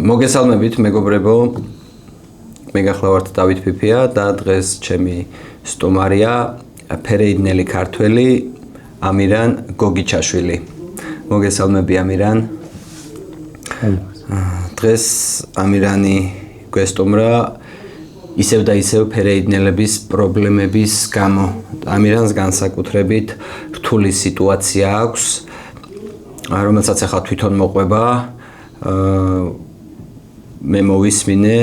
მოგესალმებით მეგობრებო, მე გახლავართ დავით ფიფია და დღეს ჩემი სტუმარია ფერეიდნელი ქართველი ამირან გოგიჩაშვილი. მოგესალმები ამირან. დღეს ამირანი გვესტუმრა ისევ და ისევ ფერეიდნელების პრობლემების გამო. ამირანს განსაკუთრებით რთული სიტუაცია აქვს, რომელსაც ახლა თვითონ მოყვება. მე მოვისმინე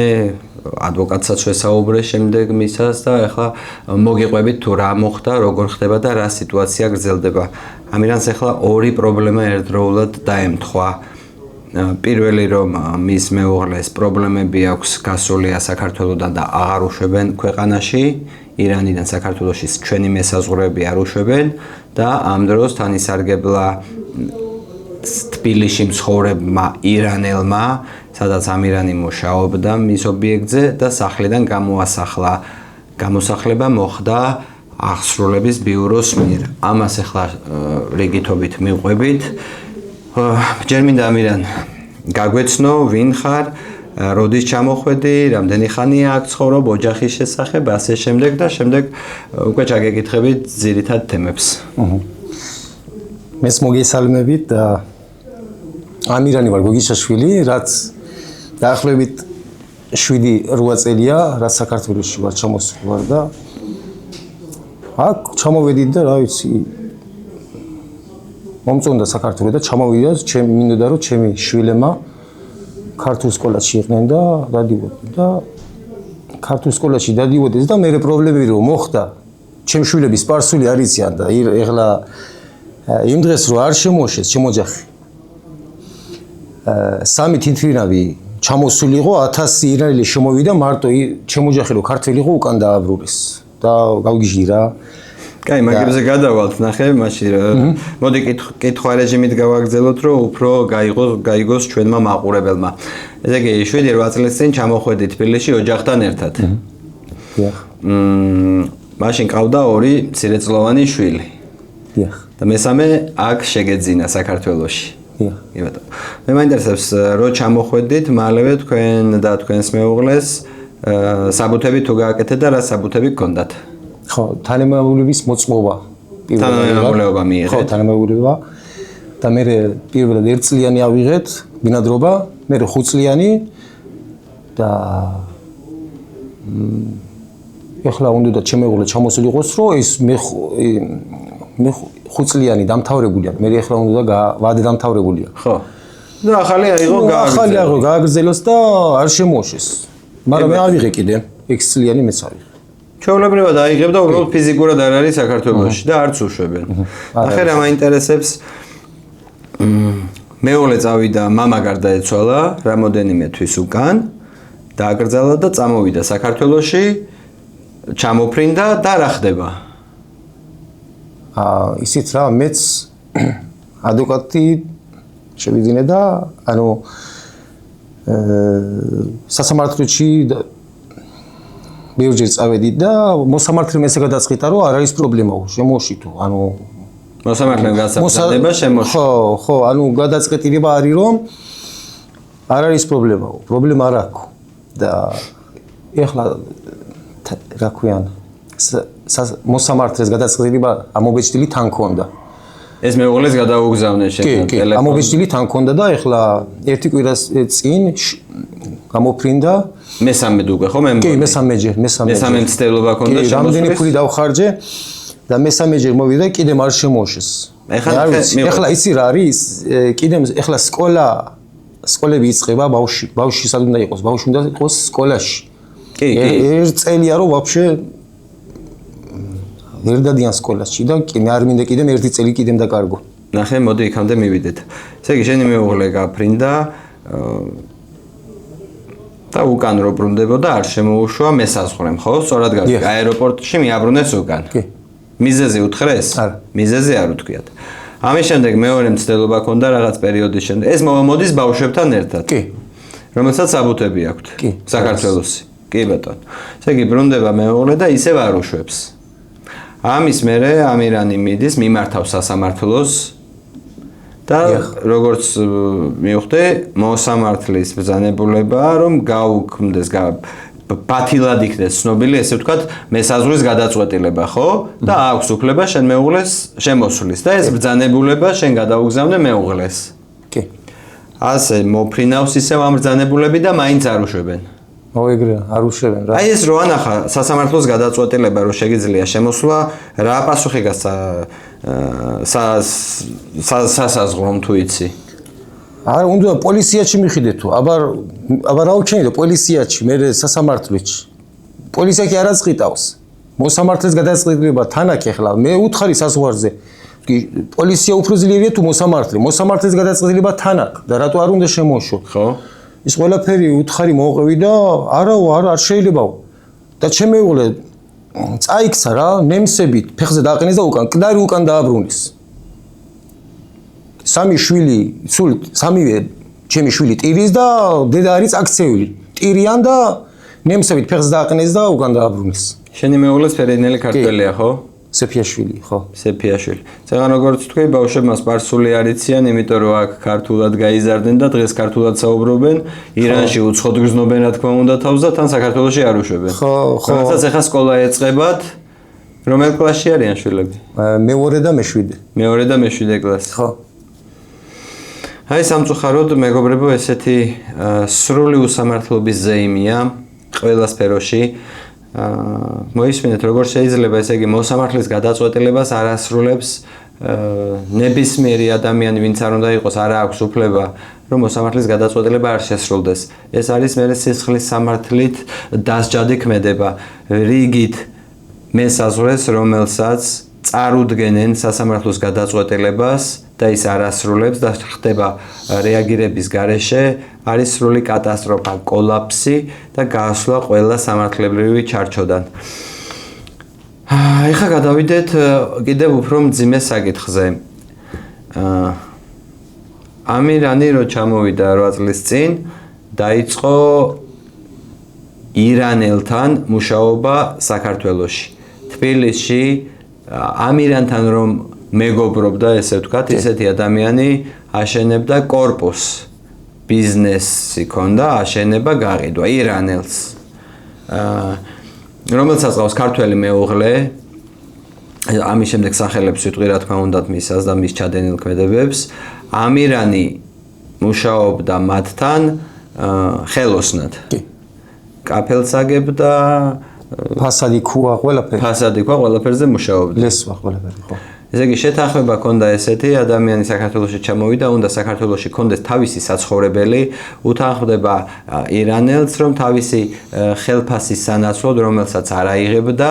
ადვოკატსაც ვესაუბრე შემდეგ მისას და ახლა მოგიყვებით თუ რა მოხდა, როგორ ხდება და რა სიტუაცია გრძელდება. ამირანს ახლა ორი პრობლემა ერთდროულად დაემთხვა. პირველი რომ მის მეუღლეს პრობლემები აქვს გასულია საქართველოდან და აღარ უშვებენ ქვეყანაში, ირანიდან საქართველოში ჩვენი მესაზღვრეები არ უშვებენ და ამ დროს თანისარგებლა თბილისში მცხოვრებმა ირანელმა, სადაც ამირანი მუშაობდა მის ობიექტზე და სახლიდან გამოსახლება მოხდა აღსრულების ბიუროს მიერ. ამას ახლა რიგითობით მივყვებით. ჯერ მინდა ამირან გაგვეცნო ვინ ხარ, როდის ჩამოხვედი, რამდენი ხანია აქ ცხოვრობ, ოჯახის შესახებ, ასე შემდეგ და შემდეგ უკვე ჩაგეკითხებით ძირითად თემებს. მეს მოგესალმებით და ამირანი ვარ გოგიჩაშვილი, რაც დაახლოებით 7-8 წელია, რაც საქართველოში ვარ ჩამოსული და აქ ჩამოვედი და რა ვიცი მომწონდა საქართველო და ჩამოვედი და მინდოდა რომ ჩემი შვილებმა ქართულ სკოლაში იყვნენ და დადიოდნენ და ქართულ სკოლაში დადიოდეს და მე პრობლემები რომ მოხდა ჩემი შვილების სპარსული არ იციან და ეხლა იმ დღეს რო არ შემოშეს ჩემ ოჯახი სამი თითრინავი ჩამოსული იყო 1000 ირანელი შემოვიდა მარტო ჩემ ოჯახი რო ქართველი იყო უკან დააბრუნეს და გავგიჟდი რა. კაი, მაგებზე გადავალთ, ნახე, მაშინ მოდი კითხვა რეჟიმით გავაგრძელოთ, რომ უფრო გაიგოს ჩვენმა მაყურებელმა. ესე იგი 7-8 წლის წინ ჩამოხვედი თბილისში ოჯახთან ერთად. დიახ. მაშინ ყავდა 2 მცირეწლოვანი შვილი. დიახ. და მესამე აქ შეგეძინა საქართველოში. დიახ. კი ბატონო. მე მაინტერესებს, რო ჩამოხვედით, მალევე თქვენ და თქვენს მეუღლეს საბუთები თუ გააკეთეთ და რა საბუთები გქონდათ? ხო, თანამემამულების მოწყობა. თანამემამულება მიიღეთ. ხო, თანამემამულება და მე პირველად 1 წლიანი ავიღეთ ბინადრობა, მე 5 წლიანი და ეხლა უნდა ჩემი მეუღლე ჩამოსული იყოს, რომ ეს მე 5 წლიანი დამთავრებულია, მე ეხლა უნდა ვადე დამთავრებულია. ხო. და ახალი აიღო გააგრძელოს და არ შემოშეს. მაგრამ მე ავიღე კიდე 6 წლიანი მეც ავიღე. ჩვეულებრივად აიღებ და უბრალოდ ფიზიკურად არ არის საქართველოში და არც უშვებენ. ახლა რა მაინტერესებს, მეუღლე წავიდა, მამა გარდაეცვალა რამოდენიმე თვის უკან, დააკრძალა და წამოვიდა საქართველოში, ჩამოფრინდა და რა ხდება? ისიც რა, მეც ადვოკატი შევიძინე და ანუ სასამართლოში ბევრჯერ წავედი და მოსამართლემ ესე გადაწყიტა რომ არ არის პრობლემაო, შემოშითო, ანუ მოსამართლემ გადაწყვეტილება შემოშო. ხო, ანუ გადაწყვეტილება არის რომ არ არის პრობლემაო, პრობლემა არ აქვს და ეხლა რა ქვიან მოსამართლეს გადაწყვეტილება ამობეჭდილი თან ქონდა. ეს მეუღლეს გადაუგზავნეს შეგნით ტელეფონში. ამობეჭდილი თან ქონდა და ეხლა ერთი კვირას წინ გამოფრინდა მესამე უკვე ხო მე კი მესამეჯერ მესამე მცდელობა ქონდა შემოსვლის. რამდენი ფული დავხარჯე და მესამეჯერ მოვიდა კიდე არ შემოშეს. ეხლა იცი რა არის? კიდე ეხლა სკოლები იწყება ბავშვი სად უნდა იყოს? ბავშვი უნდა იყოს სკოლაში. კი. 1 წელია რომ ვაფშე ვერ დადიან სკოლაში და მე არ მინდა კიდე 1 წელი კიდე დაკარგო. ნახე, მოდი იქამდე მივიდეთ. ესე იგი, შენი მეუღლე გაფრინდა და უკან რო ბრუნდებოდა არ შემოუშვა მესაზღვრემ, ხო? სწორად გავიგე. აეროპორტში მიაბრუნეს უკან. კი. მიზეზი უთხრეს? არა. მიზეზი არ უთქვიათ. ამის შემდეგ მეორე მცდელობა ქონდა რაღაც პერიოდის შემდეგ. ეს მოდის ბავშვებთან ერთად. კი. რომელსაც საბუთები აქვთ. კი. საქართველოსი. კი ბატონო. ესე იგი, ბრუნდება მეუღლე და ისევ არ უშვებს. ამის მერე ამირანი მიდის მიმართავს სასამართლოს და როგორც მივხვდი, მოსამართლის ბრძანებულებაა, რომ გაუქმდეს ბათილად იქნეს ცნობილი, ესე ვთქვათ, მესაზღვრის გადაწყვეტილება, ხო? და აქვს უფლება შენ მეუღლეს შემოსვლის და ეს ბრძანებულება შენ გადაუგზავნე მეუღლეს. კი. ასე მოფრინავს ისევ ამ ბრძანებულები და მაინც არ უშვებენ. მოიგრე, არ უშვებენ რა. აი ეს რო ანახა სასამართლოს გადაწყვეტილება, რომ შეგიძლია შემოსვლა, რა პასუხი გასცა სასაზღვრომ თუ იცი? არ უნდა პოლიციაში მიხიდეთ თუ, აბა რა უჩენია პოლიციაში, მე სასამართლოში. პოლიცია კი არ აწყიტავს. მოსამართლის გადაწყვეტილება თან აქ ახლა, მე უთხარი საზღვარზე. პოლიცია უფრო ძლიერია თუ მოსამართლე. მოსამართლის გადაწყვეტილება თან აქ და რატო არ უნდა შემოშო? ხო? ის ყველაფერი უთხარი მოვყევი და არ შეიძლებაო. და ჩემი მეუღლე წაიქცა რა, ნემსებით ფეხზე დააყენეს და უკან, კდარი უკან დააბრუნეს. სამი შვილი, სულ სამივე ჩემი შვილი ტირის და დედა არის აქცეული. ტირიან და ნემსებით ფეხზე დააყენეს და უკან დააბრუნეს. შენი მეუღლეც ფერენელი ქართველია, ხო? სეფიაშვილი, ხო. სეფიაშვილი. ზეგან როგორც თქვი, ბავშვებმა სპარსული არ იციან, იმიტომ რომ აქ ქართულად გაიზარდნენ და დღეს ქართულად საუბრობენ. ირანში უცხოდ გრძნობენ, რა თქმა უნდა, თავს და თან საქართველოში არ უშვებენ. ხო. როდესაც ახლა სკოლა ეწყებათ, რომელ კლასში არიან შვილები? მეორე და მეშვიდე. მეორე და მეშვიდე კლასი. ხო. აი სამწუხაროდ მეგობრებო, ესეთი სრული უსამართლობის ზეიმია ყველა სფეროში. მოისმინეთ, როგორ შეიძლება, ესე იგი, მოსამართლის გადაწყვეტილებას არ ასრულებს ნებისმიერი ადამიანი, ვინც არ უნდა იყოს, არ აქვს უფლება, რომ მოსამართლის გადაწყვეტილება არ შესრულდეს. ეს არის მე სისხლის სამართლით დასჯადი ქმედება, რიგით მესაზღვრეს, რომელსაც წარუდგენენ სასამართლოს გადაწყვეტილებას და ის არ ასრულებს და ხდება რეაგირების გარეშე, არის სრული კატასტროფა, კოლაფსი და გაასვლა ყველა სამართლებრივი ჩარჩოდან. ეხლა გადავიდეთ კიდევ უფრო მძიმე საკითხზე. ამირანი რო ჩამოვიდა 8 წლის წინ, დაიწყო ირანელთან მუშაობა საქართველოში. თბილისში ამირანთან რომ მეგობრობდა, ესე ვთქვათ, ისეთი ადამიანი აშენებდა კორპუსს. ბიზნესი ქონდა, აშენება გაყიდვა ირანელს. რომელსაც ყავს ქართველი მეუღლე, ამის შემდეგ სახელებს ვიტყვი, რა თქმა უნდა, მისას და მის ჩადენილ ქმედებებს. ამირანი მუშაობდა მათთან ხელოსნად. კაფელს აგებდა, ფასადი ქუა, ყველაფერზე მუშაობდა. ლესვა ყველაფერი, ხო. ესე იგი, შეთანხმება ქონდა ესეთი, ადამიანი საქართველოში ჩამოვიდა, უნდა საქართველოში ქონდეს თავისი საცხოვრებელი, უთანხმდება ირანელს, რომ თავისი ხელფასის სანაცვლოდ, რომელსაც არ აიღებდა,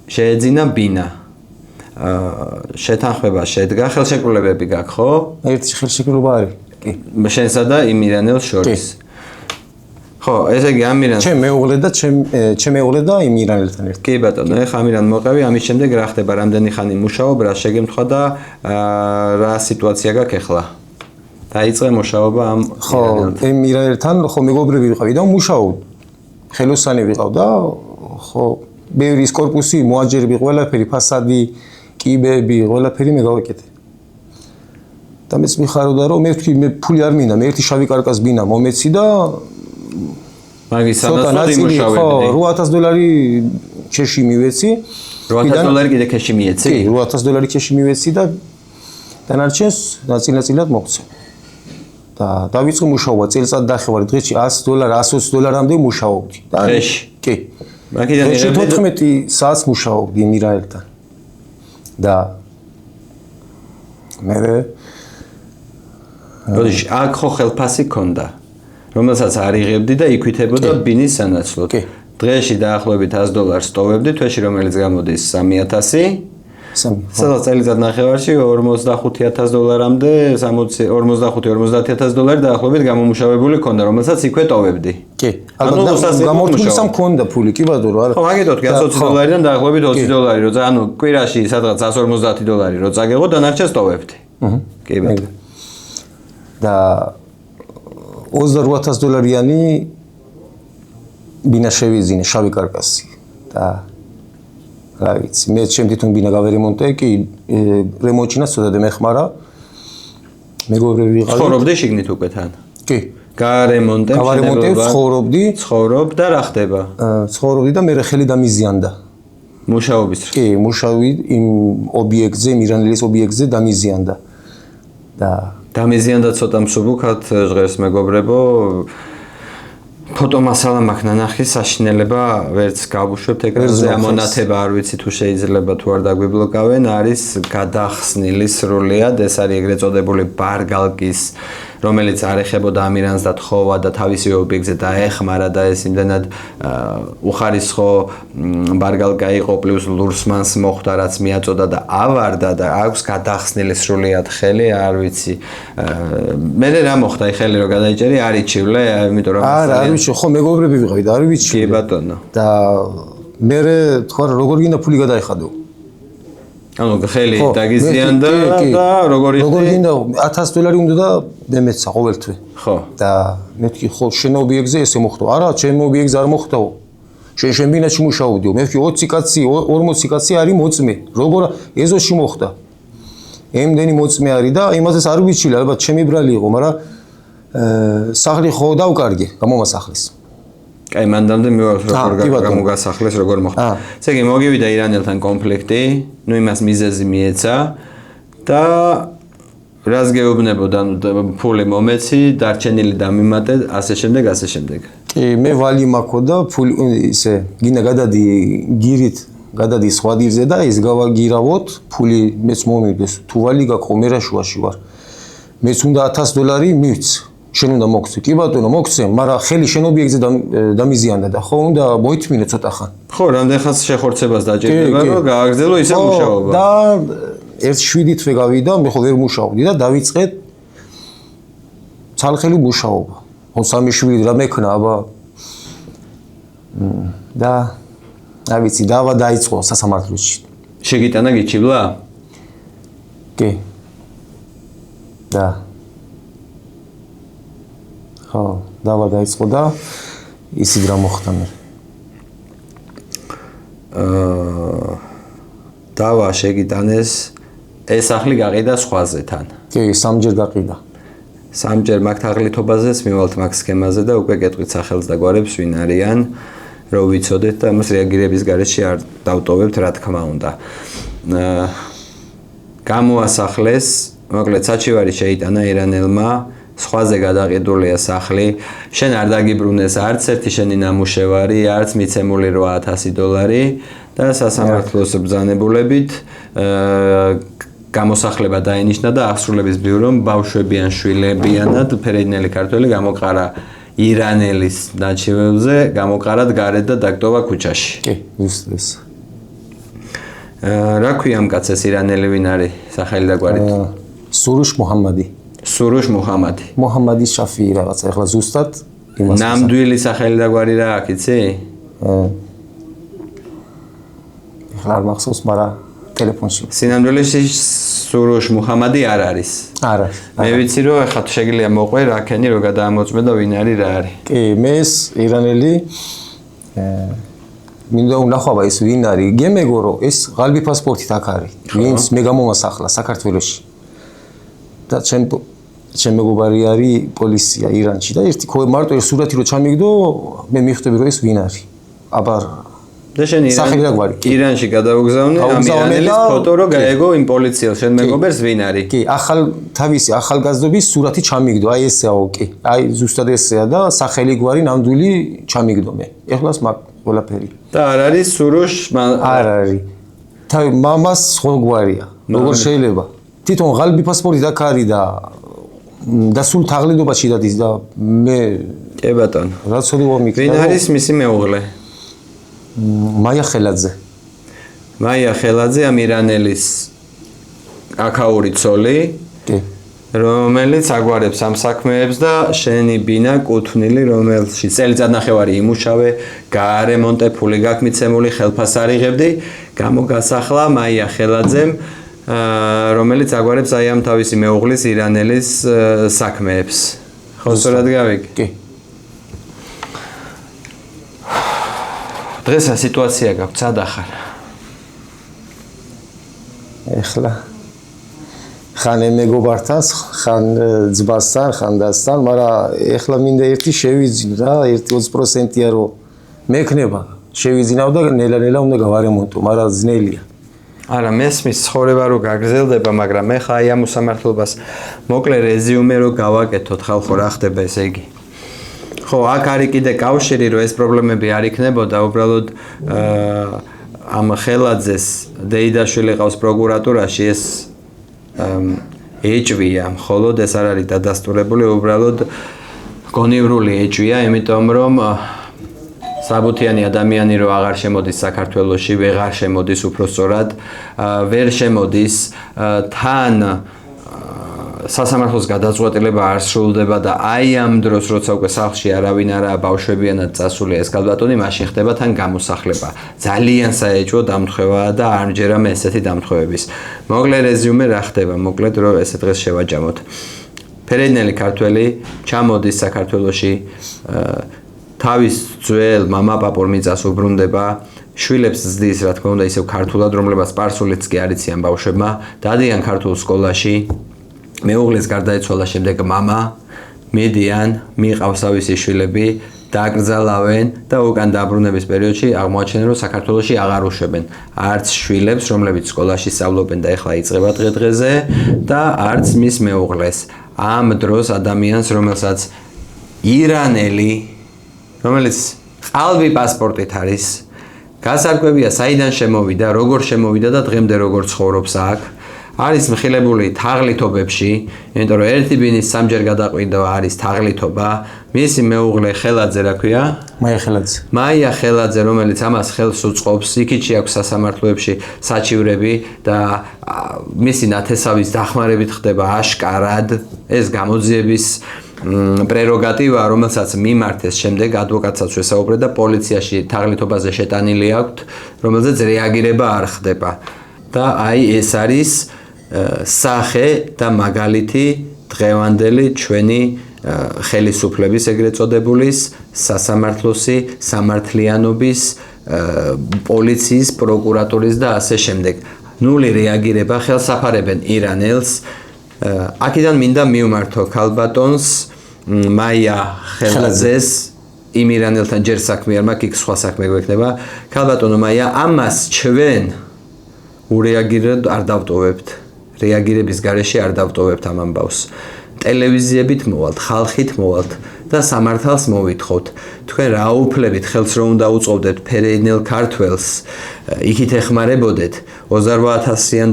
შეეძინა ბინა. შეთანხმება შედგა, ხელშეკრულებები გაქვს, ხო? ერთი ხელშეკრულება არის. კი. შენსა და იმ ირანელს შორის. ხო, ესე იგი ამირან ჩემ მეუღლე და იმ ირანელთან ერთად. კი ბატონო, ეხლა ამირან მოყევი, ამის შემდეგ რა ხდება, რამდენი ხანი მუშაობ, რა შეგემთხვა და რა სიტუაცია გაქვს ეხლა? დაიწყე მუშაობა ამ ირანელთან. ხო, იმ ირანელთან ხო მეგობრები ვიყავი და მუშაობ. ხელოსანი ვიყავ და ხო, ბევრი ის კორპუსი, მოაჯერები, ყველაფერი, ფასადი, კიბეები, ყველაფერი მე გავაკეთე. და მეც მიხარობდა რომ მე ვთქვი, მე ფული არ მინდა, მე ერთი შავი კარკას ბინა მომეცი და მაგის სანაცვლოდ იმუშავებდი. ხო, $8,000 ქეში მივეცი. $8,000 კიდე ქეში მიეცი? კი, $8,000 ქეში მივეცი და დანარჩენს ნაწილ-ნაწილად მოვცე. და დავიწყე მუშაობა, წელიწად დახევარი, დღეში $100, $120-მდე მუშაობდი. დღეში? კი. მაგიდან 14 საათს მუშაობდი იმ ირანელთან. და მე აქ ხო ხელფასი ქონდა, რომელსაც არ იღებდი და იქვითებოდა ბინის სანაცვლოდ. დღეში დაახლოებით $100 სტოვებდი, თვეში რომელიც გამოდის 3,000. სადაც წელიწად ნახევარში $45,000-მდე, 45-50,000 დაახლოებით გამომუშავებული ქონდა, რომელსაც იქვე ტოვებდი. კი. ალბათ გამორთულისა მქონდა ფული, კი ბატონო, არა. ხო, მაგეთოთ კი $120-დან დაახლოებით $20, როცა ანუ კვირაში სადღაც $150 რო წაგეღო, დანარჩენს ტოვებდი. კი ბატონო. და $28,000-იანი ბინა შევიზინე, შავი კარკასი. და რა ვიცი, მე ჩემ თვითონ ბინა გავერემონტე, კი რემონტჩინა ცოტა მეხმარა. მეგობრები ვიყავით. ცხოვრობდი შიგნით უკვე თან. კი. გავარემონტე, ცხოვრობ და რა ხდება? ცხოვრობდი და მე ხელი დამიზიანდა. მუშაობის კი, მუშაობდი იმ ობიექტზე, მირანელის ობიექტზე დამიზიანდა. და დამიზიანდა ცოტა მსუბუქად ჟღერს მეგობრებო. ფოტომასალა მაქვს ნანახი, საშინელება ვერც გავუშვებთ ეკრანზე, ამონათება არ ვიცი თუ შეიძლება თუ არ დაგვიბლოკავენ, არის გადახსნილი სრულიად, ეს არის ეგრეთ წოდებული ბარგალკის, რომელიც არ ეხებოდა ამირანს და თხოვა და თავისი ობიექტზე დაეხმარა და ეს იმდენად უხარისხო ბარგალკა იყო, პლუს ლურსმანს მოხვდა, რაც მიაწოდა და ავარდა და აქვს გადახსნილი სრულიად ხელი, არ ვიცი. მე რა მოხდა ხელი რომ გადაიჭერი, არ იჩივლე, იმიტომ რომ არა ხო მეგობრები ვიყავით, არ ვიცი. კი ბატონო. და მე თქვა როგორ გინდა ფული გადაიხადო. ანუ ხელი დაგიზიანდა და როგორ გინდა $1000 უნდა და მე მეცა ყოველთვე. ხო. და მე ვთქვი ხო შენ ობიექტზე ესე მოხდა. არა, ჩემ ობიექტზე არ მოხდაო. შენ ბინაში მუშაობდიო. მე ვთქვი 20 კაცი, 40 კაცი არის მოწმე. როგორ ეზოში მოხდა. ემდენი მოწმე არის და იმასაც არ ვიცი, ალბათ ჩემი ბრალი იყო, მაგრამ სახლი ხო დავკარგე, გამომასახლეს. კაი, მანდამდე როგორ გამოგასახლეს, როგორ მოხდა. ესე იგი, მოგივიდა ირანელთან კონფლიქტი, ნუ იმას მიზეზი მიეცა და რას გეუბნებოდა, ფული მომეცი, დარჩენილი დამიმატე, ასე შემდეგ. კი, მე ვალი მაქვს და ფული ისე გინდა გადადი გირით, გადადი სხვა დირზე და ის გავაგირავოთ, ფული მეც მომივიდეს. თუ ვალი გაქვს, მე რა შუაში ვარ. მეც უნდა $1000 მივც. შენ უნდა მოგცე. კი ბატონო, მოგცე, მაგრამ ხელი შენ ობიექტზე დამიზიანდა და ხო უნდა მოითმინე ცოტა ხან. ხო, რამდენ ხანს შეხორცებას დაჭირდება, რომ გააგრძელო ისე მუშაობა. და 1-7 თვე გავიდა, მე ხო ვერ მუშაობდი და დავიწყეთ ცალხელი მუშაობა. ხო, 3 შვილი რა მექნა, აბა და რა ვიცი, დავა დაიწყო სასამართლოში. შეგიტანა გიჩივლა? კი. და ხო, დავა დაიწყო და ისიც რა მოხდა მე. დავა შეგიტანეს, ეს სახლი გაყიდა სხვაზე თან. კი, 3-ჯერ გაყიდა. 3-ჯერ მაგ თაღლითობაზეც მივალთ მაგ სქემაზე და უკვე გეტყვით სახელს და გვარებს ვინ არიან, რომ ვიცოდეთ და ამას რეაგირების გარეშე არ დავტოვებთ, რა თქმა უნდა. გამოასახლეს, მოკლედ საჩივარი შეიტანა ირანელმა, სხვაზე გადაყიდულია სახლი, შენ არ დაგიბრუნეს არც ერთი შენი ნამუშევარი, არც მიცემული $8,000 და სასამართლოს ბრძანებულებით გამოსახლება დაინიშნა და აღსრულების ბიურომ ბავშვებიან შვილებიანად ფერეიდნელი ქართველი გამოყარა ირანელის ნაჩვენებზე, გამოყარად გარეთ და დაგტოვა ქუჩაში. კი, უსწრეს. რა ქვია ამ კაცს ირანელი ვინ არის სახელი და გვარით? სურუშ მუჰამადი. სურუშ მუჰამადი. მუჰამადი შაფიი რაღაცა, ეხლა ზუსტად იმას. ნამდვილი სახელი და გვარი რა აქვს, იცი? ეხლა არ მახსოვს, მაგრამ ტელეფონში. სინამდვილეში სურუშ მუჰამადი არ არის. არ არის. მე ვიცი რომ ეხლა შეგიძლია მოყვე რაკენი რო გადაამოწმე და ვინ არის რა არის. კი, მე ეს ირანელი მინდა ვნახვა ის ვინ არის. გემეგორო ეს ღალბი პასპორტით აქ არის. ვინც მე გამომასახლა საქართველოში. და ჩემ მეგობარი არის პოლიცია ირანში და ერთი მარტო ეს სურათი რო ჩამიგდო, მე მივხვდები რომ ეს ვინ არის. აბა და შენ ირანში გადაუგზავნე ამ ირანელის ფოტო რო გაეგო იმ პოლიციელს, შენ მეგობერს ვინ არის? კი, თავისი ახალგაზრდობის სურათი ჩამიგდო, აი ესეაო კი. აი ზუსტად ესეა და სახელი გვარი ნამდვილი ჩამიგდო მე. ეხლას მაგ ყველაფერი. და არ არის სურუშ არ არის. თავი მამას სხვა გვარია. როგორ შეიძლება? თვითონ ღალბი პასპორტი აქ არის და სულ თაღლიდობაში დადის და მე კი ბატონო. რა ცოდვა მიქნა. ვინ არის მისი მეუღლე? მაია ხელაძე. მაია ხელაძე ამ ირანელის აკაური ცოლი. კი. რომელიც აგვარებს ამ საქმეებს და შენი ბინა კუთვნილი, რომელშიც წელიწადნახევარი იმუშავე, გაარემონტე, ფული გაქვს მიცემული, ხელფას არიღებდი, გამოგასახლა მაია ხელაძემ, რომელიც აგვარებს აი ამ თავისი მეუღლის ირანელის საქმეებს. ხო, სწორად გავიგე? კი. დღეს სიტუაცია გაქვს, სად ახარ? ეხლა ხან მეგობართან, ხან ძმასთან, ხან დასთან, მაგრამ ეხლა მინდა ერთი შევიძინო რა, 1-20%-ია რომ მექნება. შევიძინავ და ნელა-ნელა უნდა გავარემონტო, მაგრამ ძნელია. არა, მესმის ცხოვრება რო გაგრძელდება, მაგრამ მე ხა აი ამ უსამართლობას მოკლე რეზიუმე რო გავაკეთოთ, ხალხო რა ხდება ესე იგი. ხო, აქ არის კიდე კავშირი, რომ ეს პრობლემები არ იქნებოდა, უბრალოდ ამ ხელაძეს დეიდაშვილი ყავს პროკურატურაში, ეს ეჭვია, მხოლოდ ეს არ არის დადასტურებული, უბრალოდ გონივრული ეჭვია, იმიტომ რომ საბუთიანი ადამიანი რო აღარ შემოდის საქართველოში, ვეღარ შემოდის უпростоრად, ვერ შემოდის, თან სასამართლოს გადაწყვეტილება არ სრულდება და აი ამ დროს როცა უკვე სახლში არავინ არაა ბავშვებიანად წასული ეს კალბატონი, მაშინ ხდება თან გამოსახლება. ძალიან საეჭვო დამთხევაა და არ მჯერამ ესეთი დამთხევების. მოკლე რეზიუმე რა ხდება, მოკლედ რომ ესე დღეს შევაჯამოთ. ფერეიდნელი ქართველი ჩამოდის საქართველოში, თავის ძველ მამაპაპურ მიწას უბრუნდება, შვილებს ზრდის, რა თქმა უნდა, ისევ ქართულად, რომლებსაც სპარსულიც კი არ იციან ბავშვებმა, დადიან ქართულ სკოლაში. მეუღლის გარდაიცვალა შემდეგ მამა, მიდიან, მიყავს თავისი შვილები, დააკრძალავენ და უკან დაბრუნების პერიოდში აღმოაჩენენ, რომ საქართველოში აღარ უშვებენ არც შვილებს, რომლებიც სკოლაში სწავლობენ და ეხლა იწყება დღე-დღეზე და არც მის მეუღლეს. ამ დროს ადამიანს, რომელსაც ირანელი, რომელიც ყალბი პასპორტით არის, გასარკვევია საიდან შემოვიდა, როგორ შემოვიდა და დღემდე როგორ ცხოვრობს აქ. არის მხილებული თაღლითობებში, იმიტომ რომ ერთი ბინის სამჯერ გადაყვიდა არის თაღლითობა. მისი მეუღლე ხელაძე რა ქვია? მაია ხელაძე. მაია ხელაძე, რომელიც ამას ხელს უწყობს, იქითში აქვს სასამართლოებში საჩივრები და მისი ნათესავის დახმარებით ხდება აშკარად ეს გამოძიების პრეროგატივა, რომელსაც მიმართეს შემდეგ ადვოკატსაც ვესაუბრე და პოლიციაში თაღლითობაზე შეტანილი აქვთ, რომელზეც რეაგირება არ ხდება. და აი ეს არის სახე და მაგალითი დღევანდელი ჩვენი ხელისუფლების ეგრეთ წოდებულის სასამართლოსი, სამართლიანობის, პოლიციის, პროკურატურის და ასე შემდეგ. ნული რეაგირება, ხელსაფარებენ ირანელს. აქედან მინდა მივმართო ქალბატონს, მაია ხელაძეს, იმ ირანელთან ჯერ საქმე არ მაქვს, იქ სხვა საქმე გვექნება. ქალბატონო მაია, ამას ჩვენ ურეაგირებთ არ დავტოვებთ. რეაგირების გარეშე არ დავტოვებთ ამ ამბავს. ტელევიზიებით მოვალთ, ხალხით მოვალთ და სამართალს მოვითხოვთ. თქვენ რა უფლებით ხელს რო უნდა უწყობდეთ ფერეიდნელ ქართველს, იქით ეხმარებოდეთ 28,000-იან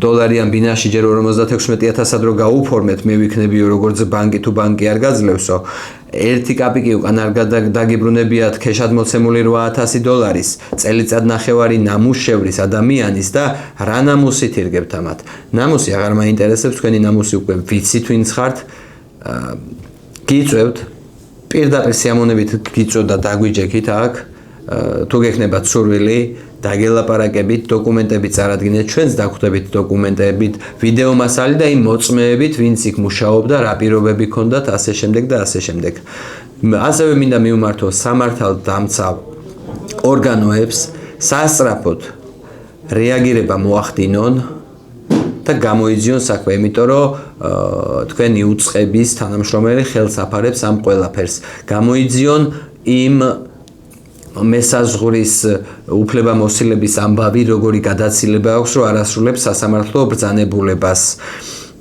დოლარიან ბინაში ჯერ 56,000-ად რო გაუფორმეთ, მე ვიქნებიო როგორც ბანკი თუ ბანკი არ გაძლევსო. ერთი კაპიკი უკან არ დაგიბრუნებიათ ქეშად მოცემული 8,000 დოლარის წელიწად ნახევარი ნამუშევრის ადამიანის და რა ნამუსით ირგებთ ამათ. ნამუსი აღარ მაინტერესებს, თქვენი ნამუსი უკვე ვიცით ვინც ხართ. გიწევთ პირდაპირ სიამოვნებით გიწევთ და დაგვიჯექით აქ თუ გექნებათ სურვილი დაგელაპარაკებით, დოკუმენტები წარადგინეთ, ჩვენც დაგვხვდებით დოკუმენტებით, ვიდეო მასალი და იმ მოწმეებით, ვინც იქ მუშაობდა, რა პირობები ჰქონდათ, ასე შემდეგ და ასე შემდეგ. ასევე მინდა მივმართო სამართალდამცავ ორგანოებს, სასწრაფოდ რეაგირება მოახდინონ და გამოიძიონ საქმე, იმიტომ რომ თქვენი უწყების თანამშრომელი ხელს აფარებს ამ ყველაფერს. გამოიძიონ იმ მესაზღვრის უფლებამოსილების ამბავი, როგორი გადაცილება აქვს, რომ არასრულებს სასამართლო ბრძანებულებას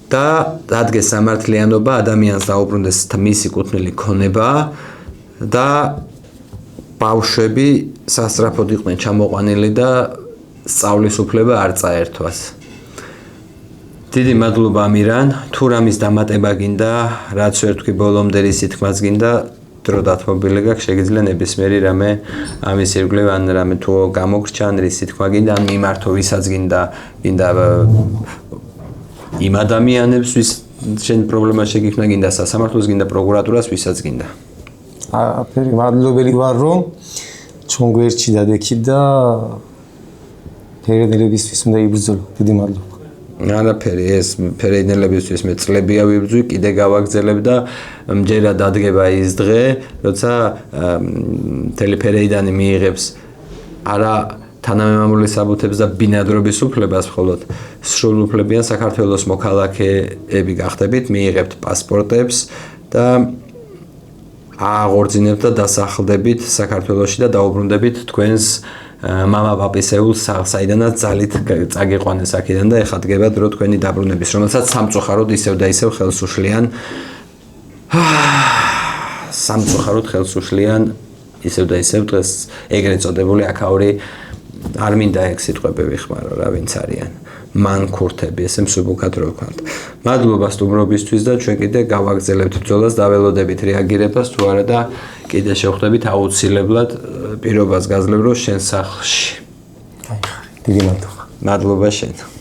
და დადგეს სამართლიანობა, ადამიანს დაუბრუნდეს მისი კუთვნილი ქონება და ბავშვები სასწრაფოდ იყვნენ ჩამოყვანილი და სწავლის უფლება არ წაერთვას. დიდი მადლობა ამირან, თუ რამის დამატება გინდა, რაც ვერ თქვი ბოლომდე რის თქმაც გინდა, დრო დათმობილი გაქვს, შეგიძლია ნებისმიერი რამე ამის ირგვლივ ან რამე თუ გამოგრჩა, ან რის თქმა გინდა, ან მიმართო ვისაც გინდა იმ ადამიანებს, ვის შენ პრობლემა შეგიქმნა, გინდა სასამართლოს, გინდა პროკურატურას, ვისაც გინდა. აფერი მადლობელი ვარ, რომ ჩვენ გვერდში დადექით და ფერეიდნელებისთვის უნდა იბრძოლო. დიდი მადლობა. არაფერი, ეს ფერეიდნელებისთვის მე წლებია ვიბრძვი, კიდე გავაგრძელებ და მჯერა დადგება ის დღე, როცა მთელი ფერეიდანი მიიღებს არა თანამემამული საბუთებს და ბინადრობის უფლებას, მხოლოდ სრულუფლებიან საქართველოს მოქალაქეები გახდებით, მიიღებთ პასპორტებს და აღორძინებთ და დასახლდებით საქართველოში და დაუბრუნდებით თქვენს მამა-პაპისეულ სახლს, საიდანაც ძალით წაგიყვანეს აქედან და ეხლა დგება დრო თქვენი დაბრუნების, რომელსაც სამწუხაროდ ისევ და ისევ ხელს უშლიან ისევ და ისევ დღეს ეგრეთ წოდებული აქაური არ მინდა ეგ სიტყვები ვიხმარო რა ვინც არიან მანქურთები ესე მსუბუქად რო ვქნათ. მადლობა სტუმრობისთვის და ჩვენ კიდე გავაგრძელებთ ბრძოლას და ველოდებით რეაგირებას თუ არა და კიდე შევხვდებით აუცილებლად პირობას გაძლევ რო შენ სახლში. დიდი მადლობა. მადლობა შენ.